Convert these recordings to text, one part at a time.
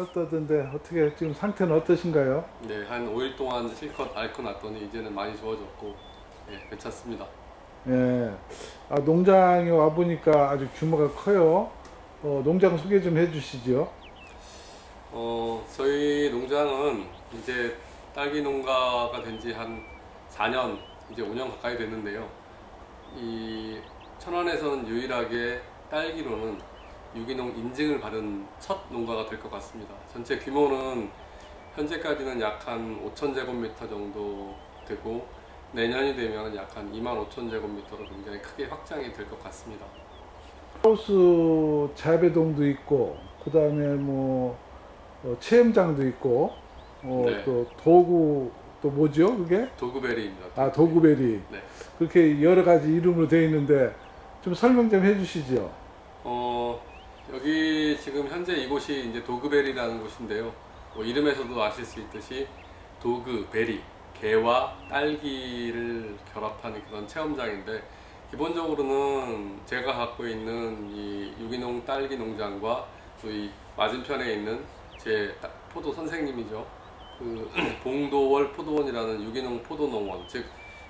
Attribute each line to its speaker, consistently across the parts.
Speaker 1: 앓았다던데 어떻게 지금 상태는 어떠신가요?
Speaker 2: 네, 한 5일 동안 실컷 앓고 났더니 이제는 많이 좋아졌고, 예, 괜찮습니다.
Speaker 1: 예. 농장에 와 보니까 아주 규모가 커요. 농장 소개 좀 해주시죠.
Speaker 2: 저희 농장은 이제 딸기 농가가 된 지 한 4년, 이제 5년 가까이 됐는데요. 이 천안에서는 유일하게 딸기로는 유기농 인증을 받은 첫 농가가 될 것 같습니다. 전체 규모는 현재까지는 약 한 5,000제곱미터 정도 되고, 내년이 되면 약 한 25,000제곱미터로 굉장히 크게 확장이 될 것 같습니다.
Speaker 1: 하우스 재배동도 있고, 그 다음에 뭐 체험장도 있고,
Speaker 2: 네.
Speaker 1: 또 도구 또 뭐죠 그게?
Speaker 2: 도그베리입니다.
Speaker 1: 도구베리.
Speaker 2: 네.
Speaker 1: 그렇게 여러 가지 이름으로 되어 있는데 좀 설명 좀 해주시죠.
Speaker 2: 여기 지금 현재 이곳이 이제 도그베리라는 곳인데요. 이름에서도 아실 수 있듯이 도그베리, 개와 딸기를 결합한 그런 체험장인데, 기본적으로는 제가 갖고 있는 이 유기농 딸기 농장과 또 이 맞은편에 있는 제 포도 선생님이죠. 그 봉도월 포도원이라는 유기농 포도농원, 즉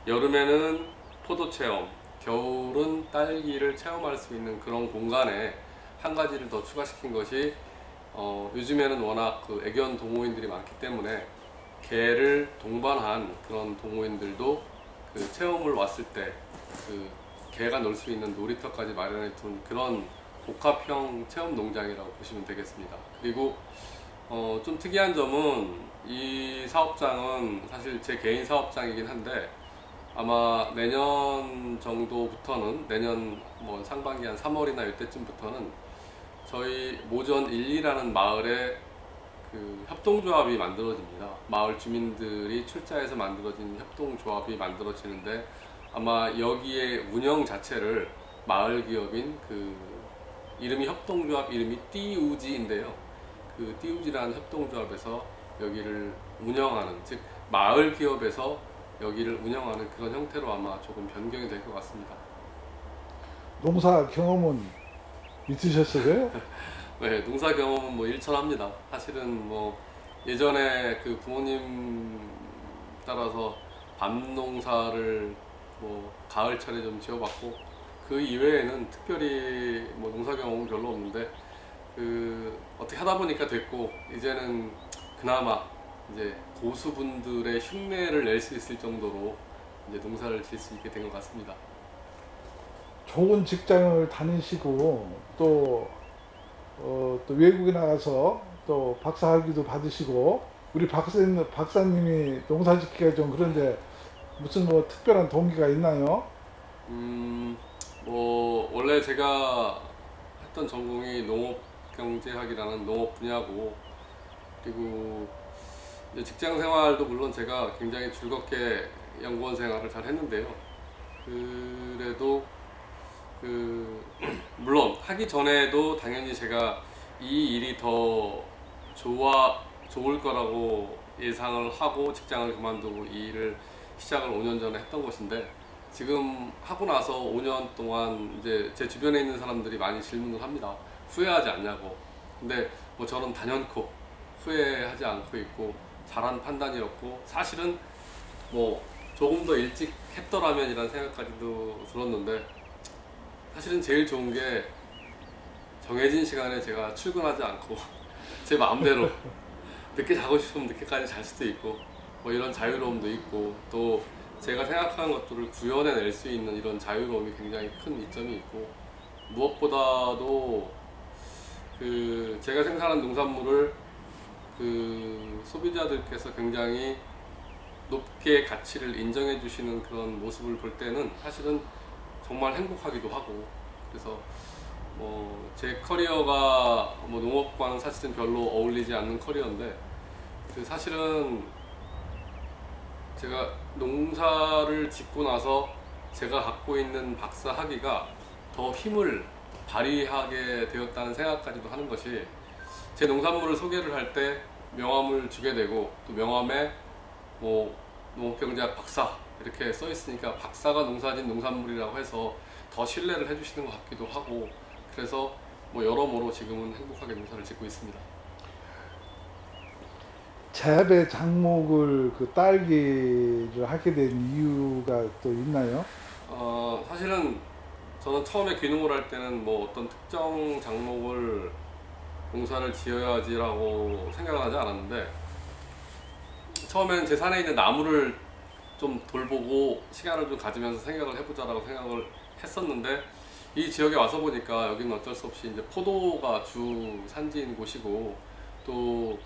Speaker 2: 여름에는 포도 체험, 겨울은 딸기를 체험할 수 있는 그런 공간에 한 가지를 더 추가시킨 것이, 요즘에는 워낙 그 애견 동호인들이 많기 때문에 개를 동반한 그런 동호인들도 그 체험을 왔을 때 그 개가 놀 수 있는 놀이터까지 마련해 둔 그런 복합형 체험 농장이라고 보시면 되겠습니다. 그리고 좀 특이한 점은 이 사업장은 사실 제 개인 사업장이긴 한데, 아마 내년 정도부터는, 내년 뭐 상반기 한 3월이나 이때쯤부터는 저희 모전 1, 2라는 마을에 그 협동조합이 만들어집니다. 마을 주민들이 출자해서 만들어진 협동조합이 만들어지는데, 아마 여기에 운영 자체를 마을 기업인 그 이름이 협동조합 이름이 띠우지인데요. 그 띠우지라는 협동조합에서 여기를 운영하는, 즉 마을 기업에서 여기를 운영하는 그런 형태로 아마 조금 변경이 될 것 같습니다.
Speaker 1: 농사 경험은 있으셨어요?
Speaker 2: 네, 농사 경험은 뭐 일천합니다. 사실은 뭐 예전에 그 부모님 따라서 밤 농사를 뭐 가을철에 좀 지어봤고, 그 이외에는 특별히 뭐 농사 경험은 별로 없는데, 그 어떻게 하다 보니까 됐고, 이제는 그나마 이제 고수분들의 흉내를 낼 수 있을 정도로 이제 농사를 지을 수 있게 된 것 같습니다.
Speaker 1: 좋은 직장을 다니시고 또 외국에 나가서 또 박사학위도 받으시고, 우리 박사님이 농사 짓기가 좀 그런데 무슨 뭐 특별한 동기가 있나요?
Speaker 2: 뭐 원래 제가 했던 전공이 농업경제학이라는 농업 분야고, 그리고 이제 직장 생활도 물론 제가 굉장히 즐겁게 연구원 생활을 잘 했는데요. 그래도 물론 하기 전에도 당연히 제가 이 일이 더 좋을 거라고 예상을 하고 직장을 그만두고 이 일을 시작을 5년 전에 했던 것인데, 지금 하고 나서 5년 동안 이제 제 주변에 있는 사람들이 많이 질문을 합니다. 후회하지 않냐고. 근데 뭐 저는 단연코 후회하지 않고 있고, 잘한 판단이었고, 사실은 뭐 조금 더 일찍 했더라면 이라는 생각까지도 들었는데, 사실은 제일 좋은 게 정해진 시간에 제가 출근하지 않고 제 마음대로 늦게 자고 싶으면 늦게까지 잘 수도 있고, 뭐 이런 자유로움도 있고, 또 제가 생각하는 것들을 구현해낼 수 있는 이런 자유로움이 굉장히 큰 이점이 있고, 무엇보다도 그 제가 생산한 농산물을 그 소비자들께서 굉장히 높게 가치를 인정해 주시는 그런 모습을 볼 때는 사실은 정말 행복하기도 하고, 그래서 뭐 제 커리어가 뭐 농업과는 사실은 별로 어울리지 않는 커리어인데, 그 사실은 제가 농사를 짓고 나서 제가 갖고 있는 박사 학위가 더 힘을 발휘하게 되었다는 생각까지도 하는 것이, 제 농산물을 소개를 할 때 명함을 주게 되고, 또 명함에 뭐 농업경제학 박사 이렇게 써 있으니까 박사가 농사진 농산물이라고 해서 더 신뢰를 해주시는 것 같기도 하고, 그래서 뭐 여러모로 지금은 행복하게 농사를 짓고 있습니다.
Speaker 1: 재배 작목을 그 딸기를 하게 된 이유가 또 있나요?
Speaker 2: 사실은 저는 처음에 귀농을 할 때는 뭐 어떤 특정 작목을 농사를 지어야지라고 생각을 하지 않았는데, 처음에는 제 산에 있는 나무를 좀 돌보고 시간을 좀 가지면서 생각을 해보자라고 생각을 했었는데, 이 지역에 와서 보니까 여기는 어쩔 수 없이 이제 포도가 주 산지인 곳이고, 또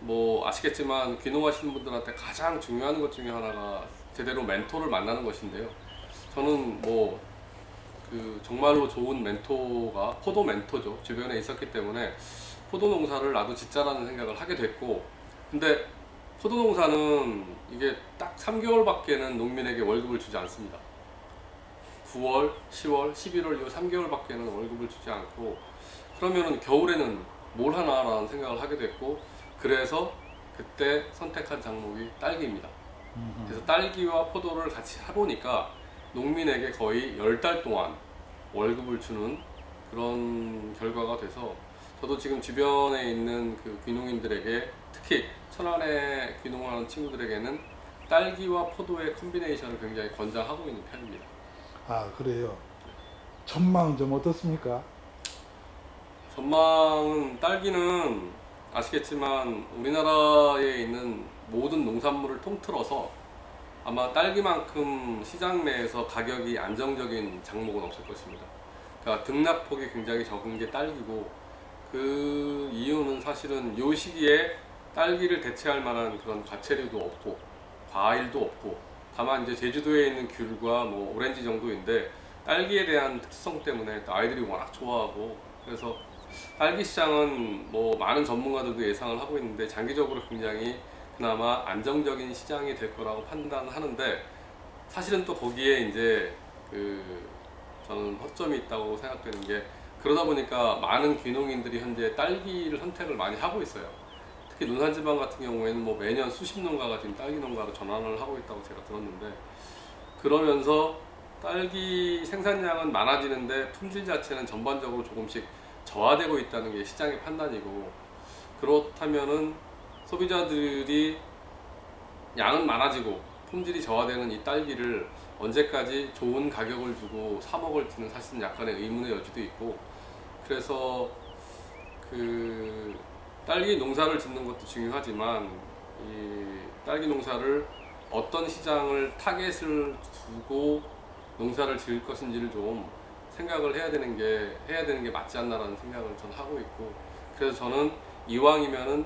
Speaker 2: 뭐 아시겠지만 귀농하시는 분들한테 가장 중요한 것 중에 하나가 제대로 멘토를 만나는 것인데요. 저는 뭐 그 정말로 좋은 멘토가 포도 멘토죠. 주변에 있었기 때문에 포도 농사를 나도 짓자라는 생각을 하게 됐고, 근데 포도 농사는 이게 딱 3개월밖에는 농민에게 월급을 주지 않습니다. 9월, 10월, 11월 이 3개월밖에는 월급을 주지 않고, 그러면은 겨울에는 뭘 하나라는 생각을 하게 됐고, 그래서 그때 선택한 작목이 딸기입니다. 그래서 딸기와 포도를 같이 해보니까 농민에게 거의 10달 동안 월급을 주는 그런 결과가 돼서, 저도 지금 주변에 있는 그 귀농인들에게, 특히 천안에 귀농하는 친구들에게는 딸기와 포도의 콤비네이션을 굉장히 권장하고 있는 편입니다.
Speaker 1: 아, 그래요. 전망 좀 어떻습니까?
Speaker 2: 전망은, 딸기는 아시겠지만 우리나라에 있는 모든 농산물을 통틀어서 아마 딸기만큼 시장 내에서 가격이 안정적인 작목은 없을 것입니다. 그러니까 등락폭이 굉장히 적은 게 딸기고, 그 이유는 사실은 이 시기에 딸기를 대체할 만한 그런 과채류도 없고 과일도 없고, 다만 이제 제주도에 있는 귤과 뭐 오렌지 정도인데, 딸기에 대한 특성 때문에 아이들이 워낙 좋아하고, 그래서 딸기 시장은 뭐 많은 전문가들도 예상을 하고 있는데 장기적으로 굉장히 그나마 안정적인 시장이 될 거라고 판단하는데, 사실은 또 거기에 이제 그 저는 허점이 있다고 생각되는 게, 그러다 보니까 많은 귀농인들이 현재 딸기를 선택을 많이 하고 있어요. 특히 논산지방 같은 경우에는 뭐 매년 수십 농가가 지금 딸기 농가로 전환을 하고 있다고 제가 들었는데, 그러면서 딸기 생산량은 많아지는데 품질 자체는 전반적으로 조금씩 저하되고 있다는 게 시장의 판단이고, 그렇다면은 소비자들이 양은 많아지고 품질이 저하되는 이 딸기를 언제까지 좋은 가격을 주고 사 먹을지는 사실은 약간의 의문의 여지도 있고, 그래서 그 딸기 농사를 짓는 것도 중요하지만, 이 딸기 농사를 어떤 시장을 타겟을 두고 농사를 지을 것인지를 좀 생각을 해야 되는 게 맞지 않나라는 생각을 전 하고 있고, 그래서 저는 이왕이면은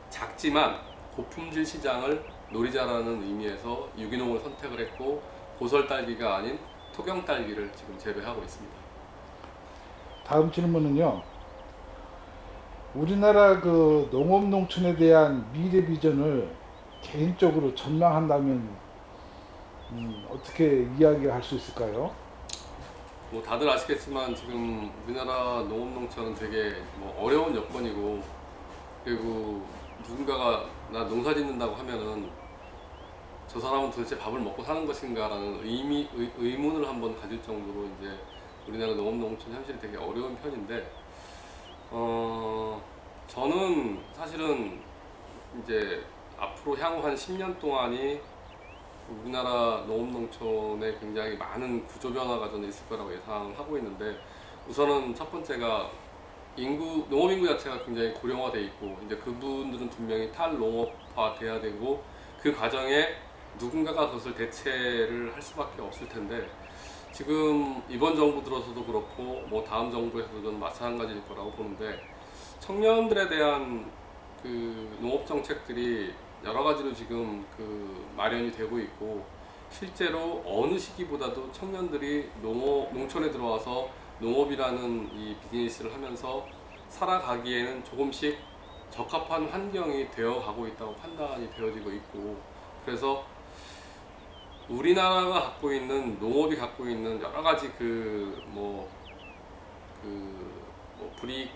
Speaker 2: 작지만 고품질 시장을 노리자라는 의미에서 유기농을 선택을 했고, 고설 딸기가 아닌 토경 딸기를 지금 재배하고 있습니다.
Speaker 1: 다음 질문은요. 우리나라 그 농업 농촌에 대한 미래 비전을 개인적으로 전망한다면 어떻게 이야기할 수 있을까요?
Speaker 2: 뭐 다들 아시겠지만 지금 우리나라 농업 농촌은 되게 뭐 어려운 여건이고, 그리고 누군가가 나 농사 짓는다고 하면은 저 사람은 도대체 밥을 먹고 사는 것인가라는 의문을 한번 가질 정도로 이제 우리나라 농업 농촌 현실이 되게 어려운 편인데, 저는 사실은 이제 앞으로 향후 한 10년 동안이 우리나라 농업농촌에 굉장히 많은 구조 변화가 저는 있을 거라고 예상을 하고 있는데, 우선은 첫 번째가 농업 인구 자체가 굉장히 고령화돼 있고, 이제 그분들은 분명히 탈농업화 돼야 되고, 그 과정에 누군가가 그것을 대체를 할 수밖에 없을 텐데, 지금 이번 정부 들어서도 그렇고 뭐 다음 정부에서도 저는 마찬가지일 거라고 보는데, 청년들에 대한 그 농업 정책들이 여러 가지로 지금 그 마련이 되고 있고, 실제로 어느 시기보다도 청년들이 농촌에 들어와서 농업이라는 이 비즈니스를 하면서 살아가기에는 조금씩 적합한 환경이 되어 가고 있다고 판단이 되어지고 있고, 그래서 우리나라가 갖고 있는 농업이 갖고 있는 여러 가지 불이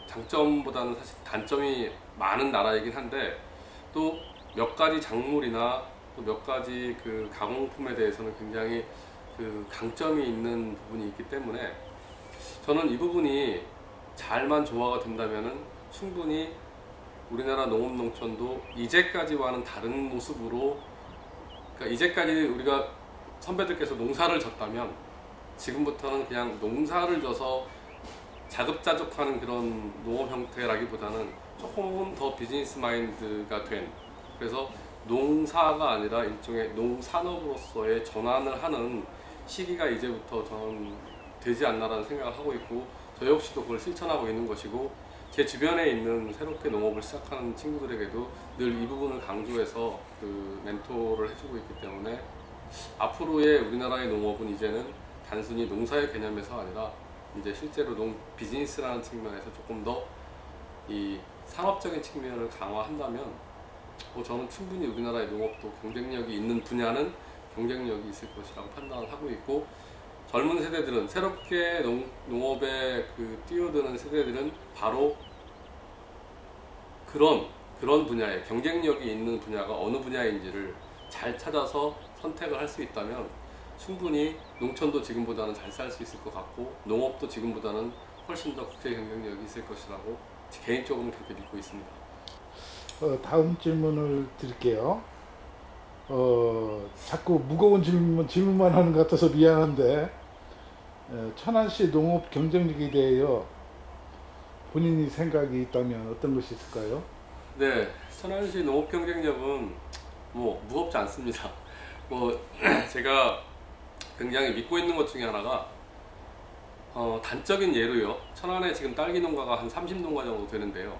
Speaker 2: 장점보다는 사실 단점이 많은 나라이긴 한데, 또 몇 가지 작물이나 또 몇 가지 그 가공품에 대해서는 굉장히 그 강점이 있는 부분이 있기 때문에, 저는 이 부분이 잘만 조화가 된다면은 충분히 우리나라 농업농촌도 이제까지와는 다른 모습으로, 그러니까 이제까지 우리가 선배들께서 농사를 졌다면 지금부터는 그냥 농사를 져서 자급자족하는 그런 농업 형태라기보다는 조금 더 비즈니스 마인드가 된, 그래서 농사가 아니라 일종의 농산업으로서의 전환을 하는 시기가 이제부터 저는 되지 않나라는 생각을 하고 있고, 저 역시도 그걸 실천하고 있는 것이고, 제 주변에 있는 새롭게 농업을 시작하는 친구들에게도 늘 이 부분을 강조해서 그 멘토를 해주고 있기 때문에, 앞으로의 우리나라의 농업은 이제는 단순히 농사의 개념에서 아니라 이제 실제로 비즈니스라는 측면에서 조금 더 이 산업적인 측면을 강화한다면 저는 충분히 우리나라의 농업도 경쟁력이 있는 분야는 경쟁력이 있을 것이라고 판단을 하고 있고, 젊은 세대들은 새롭게 농업에 뛰어드는 세대들은 바로 그런 분야에 경쟁력이 있는 분야가 어느 분야인지를 잘 찾아서 선택을 할 수 있다면 충분히 농촌도 지금보다는 잘 살 수 있을 것 같고, 농업도 지금보다는 훨씬 더 국제 경쟁력이 있을 것이라고 개인적으로는 그렇게 믿고 있습니다.
Speaker 1: 다음 질문을 드릴게요. 자꾸 무거운 질문만 하는 것 같아서 미안한데, 천안시 농업 경쟁력에 대하여 본인이 생각이 있다면 어떤 것이 있을까요?
Speaker 2: 네, 천안시 농업 경쟁력은 무겁지 않습니다. 제가 굉장히 믿고 있는 것 중에 하나가, 단적인 예로요, 천안에 지금 딸기 농가가 한 30농가 정도 되는데요,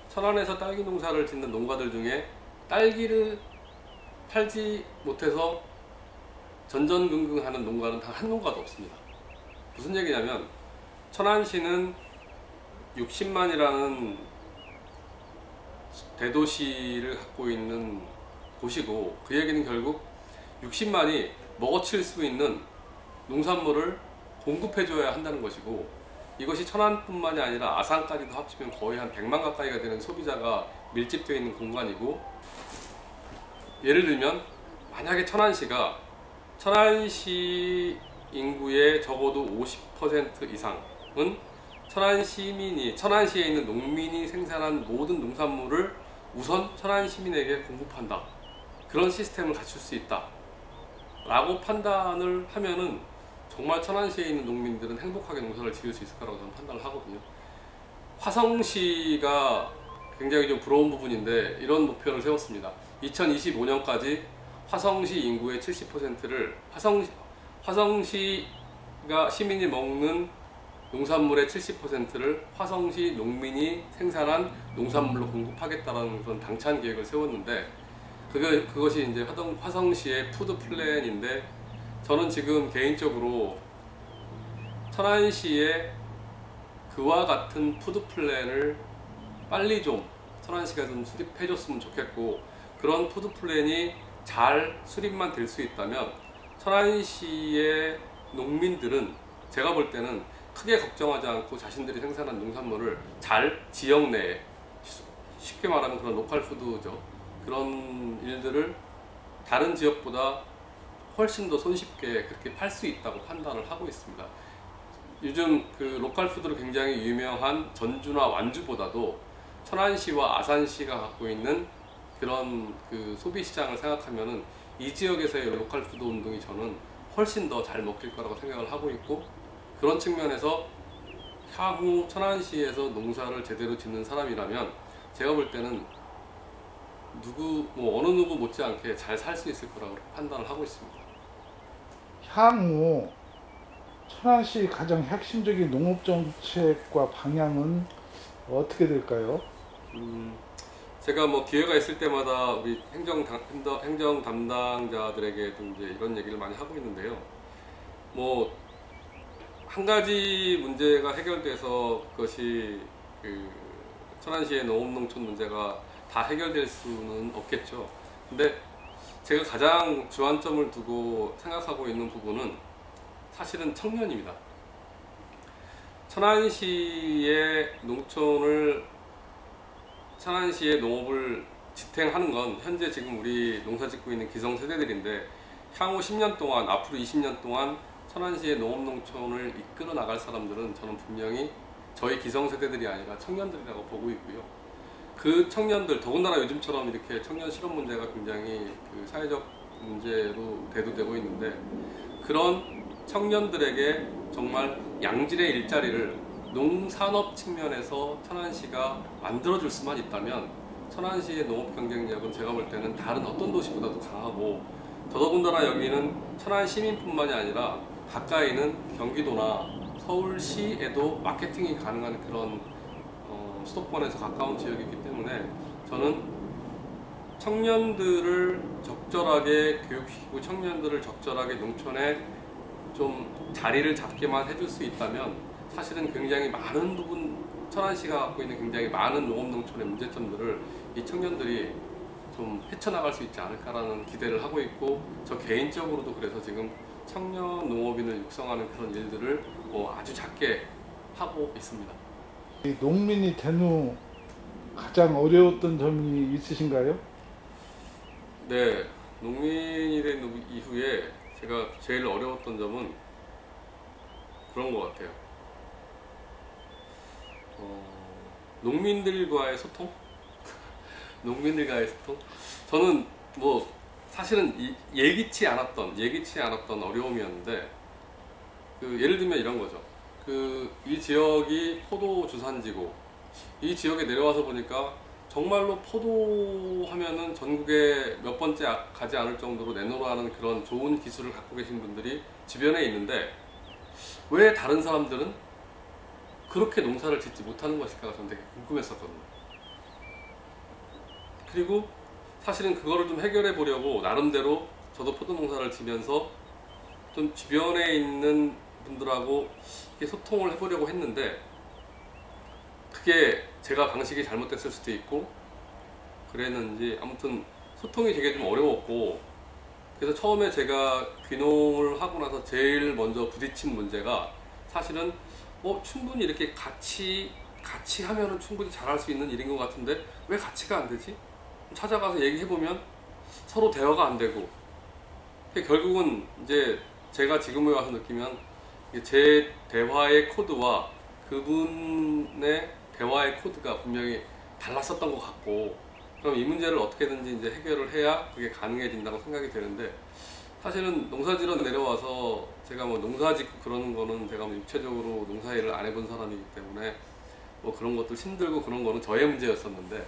Speaker 2: 천안에서 딸기 농사를 짓는 농가들 중에 딸기를 팔지 못해서 전전긍긍하는 농가는 단 한 농가도 없습니다. 무슨 얘기냐면, 천안시는 60만이라는 대도시를 갖고 있는 곳이고, 그 얘기는 결국 60만이 먹어칠 수 있는 농산물을 공급해줘야 한다는 것이고, 이것이 천안뿐만이 아니라 아산까지도 합치면 거의 한 100만 가까이가 되는 소비자가 밀집되어 있는 공간이고, 예를 들면 만약에 천안시 인구의 적어도 50% 이상은 천안시에 있는 농민이 생산한 모든 농산물을 우선 천안 시민에게 공급한다, 그런 시스템을 갖출 수 있다 라고 판단을 하면은 정말 천안시에 있는 농민들은 행복하게 농사를 지을 수 있을 거라고 저는 판단을 하거든요. 화성시가 굉장히 좀 부러운 부분인데 이런 목표를 세웠습니다. 2025년까지 화성시 인구의 70%를 화성시가 시민이 먹는 농산물의 70%를 화성시 농민이 생산한 농산물로 공급하겠다라는 그런 당찬 계획을 세웠는데, 그것이 이제 화성시의 푸드 플랜인데, 저는 지금 개인적으로 천안시에 그와 같은 푸드 플랜을 빨리 좀 천안시가 좀 수립해 줬으면 좋겠고, 그런 푸드 플랜이 잘 수립만 될 수 있다면 천안시의 농민들은 제가 볼 때는 크게 걱정하지 않고 자신들이 생산한 농산물을 잘 지역 내에, 쉽게 말하면 그런 로컬 푸드죠, 그런 일들을 다른 지역보다 훨씬 더 손쉽게 그렇게 팔 수 있다고 판단을 하고 있습니다. 요즘 그 로컬 푸드로 굉장히 유명한 전주나 완주보다도 천안시와 아산시가 갖고 있는 그런 그 소비 시장을 생각하면은 이 지역에서의 로컬 푸드 운동이 저는 훨씬 더 잘 먹힐 거라고 생각을 하고 있고, 그런 측면에서 향후 천안시에서 농사를 제대로 짓는 사람이라면 제가 볼 때는 어느 누구 못지않게 잘 살 수 있을 거라고 판단을 하고 있습니다.
Speaker 1: 향후 천안시 가장 핵심적인 농업 정책과 방향은 어떻게 될까요?
Speaker 2: 제가 기회가 있을 때마다 우리 행정 담당자들에게도 이제 이런 얘기를 많이 하고 있는데요. 한 가지 문제가 해결돼서 그것이 천안시의 농업농촌 문제가 다 해결될 수는 없겠죠. 근데 제가 가장 주안점을 두고 생각하고 있는 부분은 사실은 청년입니다. 천안시의 농업을 지탱하는 건 현재 지금 우리 농사 짓고 있는 기성세대들인데, 향후 10년 동안, 앞으로 20년 동안 천안시의 농업농촌을 이끌어 나갈 사람들은 저는 분명히 저희 기성세대들이 아니라 청년들이라고 보고 있고요. 그 청년들, 더군다나 요즘처럼 이렇게 청년 실업 문제가 굉장히 그 사회적 문제로 대두되고 있는데, 그런 청년들에게 정말 양질의 일자리를 농산업 측면에서 천안시가 만들어줄 수만 있다면 천안시의 농업 경쟁력은 제가 볼 때는 다른 어떤 도시보다도 강하고, 더더군다나 여기는 천안 시민뿐만이 아니라 가까이는 경기도나 서울시에도 마케팅이 가능한 그런 수도권에서 가까운 지역이기 때문에 저는 청년들을 적절하게 교육시키고 청년들을 적절하게 농촌에 좀 자리를 잡게만 해줄 수 있다면 사실은 굉장히 많은 부분, 천안시가 갖고 있는 굉장히 많은 농업농촌의 문제점들을 이 청년들이 좀 헤쳐나갈 수 있지 않을까라는 기대를 하고 있고, 저 개인적으로도 그래서 지금 청년 농업인을 육성하는 그런 일들을 아주 작게 하고 있습니다.
Speaker 1: 이 농민이 된 후 가장 어려웠던 점이 있으신가요?
Speaker 2: 네, 농민이 된 이후에 제가 제일 어려웠던 점은 그런 것 같아요. 농민들과의 소통? 농민들과의 소통? 저는 뭐 사실은 예기치 않았던 어려움이었는데, 예를 들면 이런 거죠. 이 지역이 포도 주산지고, 이 지역에 내려와서 보니까 정말로 포도 하면은 전국에 몇 번째 가지 않을 정도로 내노라는 그런 좋은 기술을 갖고 계신 분들이 주변에 있는데, 왜 다른 사람들은 그렇게 농사를 짓지 못하는 것일까가 저는 되게 궁금했었거든요. 그리고 사실은 그거를 좀 해결해 보려고 나름대로 저도 포도 농사를 지면서 좀 주변에 있는 분들하고 이렇게 소통을 해보려고 했는데, 그게 제가 방식이 잘못됐을 수도 있고 그랬는지 아무튼 소통이 되게 좀 어려웠고, 그래서 처음에 제가 귀농을 하고 나서 제일 먼저 부딪힌 문제가 사실은 충분히 이렇게 같이 하면은 충분히 잘할 수 있는 일인 것 같은데 왜 같이가 안 되지? 찾아가서 얘기해보면 서로 대화가 안 되고, 결국은 이제 제가 지금에 와서 느끼면 제 대화의 코드와 그분의 대화의 코드가 분명히 달랐었던 것 같고, 그럼 이 문제를 어떻게든지 이제 해결을 해야 그게 가능해진다고 생각이 되는데, 사실은 농사지러 내려와서 제가 뭐 농사짓고 그러는 거는 제가 뭐 육체적으로 농사일을 안 해본 사람이기 때문에 뭐 그런 것들 힘들고 그런 거는 저의 문제였었는데,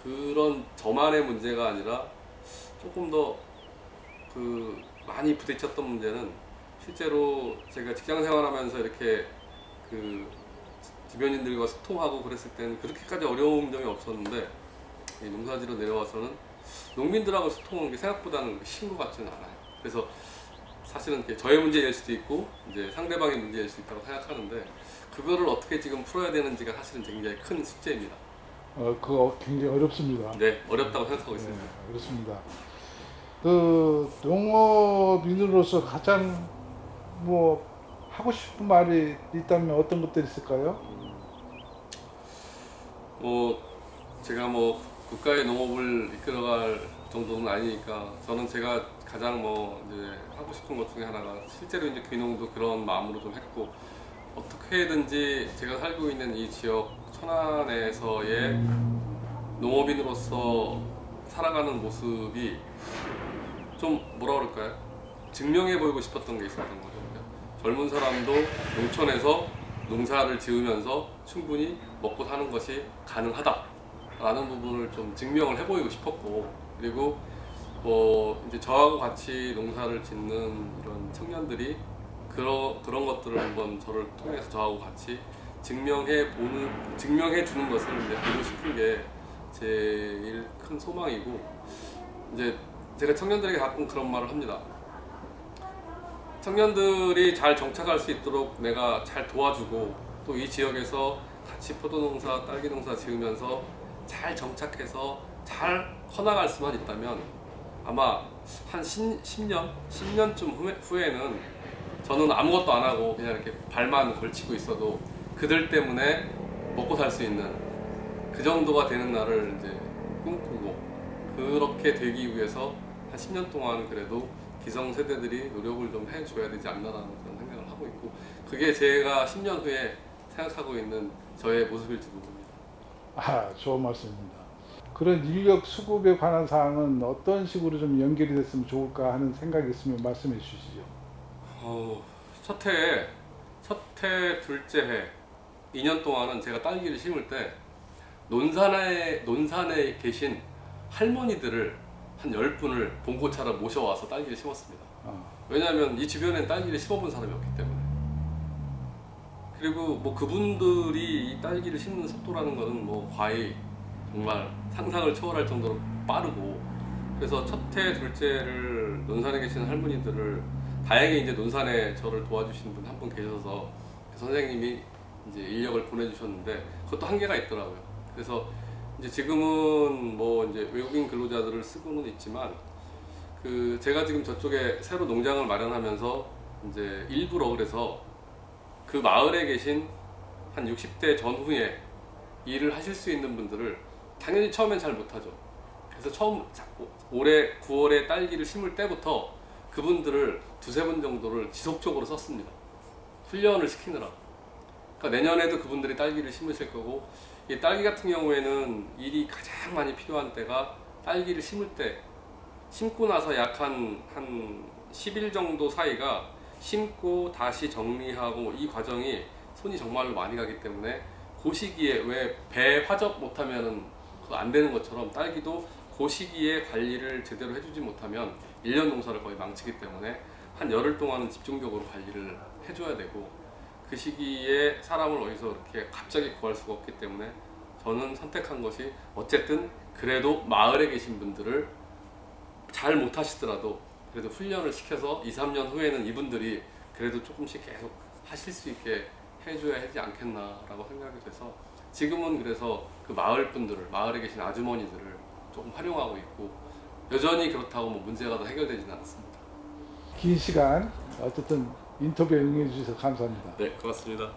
Speaker 2: 그런 저만의 문제가 아니라 조금 더 많이 부딪혔던 문제는, 실제로 제가 직장 생활하면서 이렇게 주변인들과 소통하고 그랬을 때는 그렇게까지 어려운 점이 없었는데, 이 농사지로 내려와서는 농민들하고 소통하는 게 생각보다는 쉬운 것 같지는 않아요. 그래서 사실은 저의 문제일 수도 있고 이제 상대방의 문제일 수 있다고 생각하는데, 그거를 어떻게 지금 풀어야 되는지가 사실은 굉장히 큰 숙제입니다.
Speaker 1: 그거 굉장히 어렵습니다.
Speaker 2: 네, 어렵다고 생각하고 있습니다.
Speaker 1: 네, 그렇습니다. 농업인으로서 가장 뭐 하고 싶은 말이 있다면 어떤 것들이 있을까요?
Speaker 2: 제가 국가의 농업을 이끌어갈 정도는 아니니까, 저는 제가 가장 이제 하고 싶은 것 중에 하나가, 실제로 이제 귀농도 그런 마음으로 좀 했고, 어떻게든지 제가 살고 있는 이 지역 천안에서의 농업인으로서 살아가는 모습이 좀 뭐라 그럴까요? 증명해 보이고 싶었던 게 있었던 거죠. 젊은 사람도 농촌에서 농사를 지으면서 충분히 먹고 사는 것이 가능하다라는 부분을 좀 증명을 해보이고 싶었고, 그리고 이제 저하고 같이 농사를 짓는 이런 청년들이 그런 것들을 한번 저를 통해서 저하고 같이 증명해 주는 것을 이제 보고 싶은 게 제일 큰 소망이고, 이제 제가 청년들에게 가끔 그런 말을 합니다. 청년들이 잘 정착할 수 있도록 내가 잘 도와주고, 또 이 지역에서 같이 포도농사, 딸기농사 지으면서 잘 정착해서 잘 커나갈 수만 있다면, 아마 한 10년쯤 후에는 저는 아무것도 안 하고 그냥 이렇게 발만 걸치고 있어도 그들 때문에 먹고 살 수 있는 그 정도가 되는 날을 이제 꿈꾸고, 그렇게 되기 위해서 한 10년 동안 그래도 기성세대들이 노력을 좀 해줘야 되지 않나라는 그런 생각을 하고 있고, 그게 제가 10년 후에 생각하고 있는 저의 모습일지도 모릅니다.
Speaker 1: 아, 좋은 말씀입니다. 그런 인력 수급에 관한 사항은 어떤 식으로 좀 연결이 됐으면 좋을까 하는 생각이 있으면 말씀해 주시죠.
Speaker 2: 첫 해, 둘째 해 2년 동안은 제가 딸기를 심을 때 논산에 계신 할머니들을 한 10분을 봉고차로 모셔와서 딸기를 심었습니다. 왜냐하면 이 주변엔 딸기를 심어본 사람이 없기 때문에. 그리고 뭐 그분들이 이 딸기를 심는 속도라는 것은 뭐 거의 정말 상상을 초월할 정도로 빠르고, 그래서 첫 해, 둘째를 논산에 계시는 할머니들을, 다행히 이제 논산에 저를 도와주시는 분 한 분 계셔서 그 선생님이 이제 인력을 보내주셨는데, 그것도 한계가 있더라고요. 그래서 이제 지금은 뭐 이제 외국인 근로자들을 쓰고는 있지만, 그 제가 지금 저쪽에 새로 농장을 마련하면서 이제 일부러 그래서 그 마을에 계신 한 60대 전후에 일을 하실 수 있는 분들을 당연히 처음엔 잘 못하죠. 그래서 올해 9월에 딸기를 심을 때부터 그분들을 두세 번 정도를 지속적으로 썼습니다. 훈련을 시키느라. 그러니까 내년에도 그분들이 딸기를 심으실 거고, 이 딸기 같은 경우에는 일이 가장 많이 필요한 때가 딸기를 심을 때, 심고 나서 약 한 10일 정도 사이가 심고 다시 정리하고 이 과정이 손이 정말로 많이 가기 때문에, 그 시기에 왜 배 화접 못하면은 그거 안 되는 것처럼 딸기도 그 시기에 관리를 제대로 해주지 못하면 1년 농사를 거의 망치기 때문에 한 열흘 동안은 집중적으로 관리를 해줘야 되고, 그 시기에 사람을 어디서 이렇게 갑자기 구할 수가 없기 때문에 저는 선택한 것이, 어쨌든 그래도 마을에 계신 분들을 잘 못하시더라도 그래도 훈련을 시켜서 2, 3년 후에는 이분들이 그래도 조금씩 계속 하실 수 있게 해줘야 하지 않겠나라고 생각이 돼서, 지금은 그래서 그 마을에 계신 아주머니들을 조금 활용하고 있고, 여전히 그렇다고 뭐 문제가 다 해결되지는 않습니다.
Speaker 1: 긴 시간 어쨌든 인터뷰에 응해 주셔서 감사합니다.
Speaker 2: 네, 고맙습니다.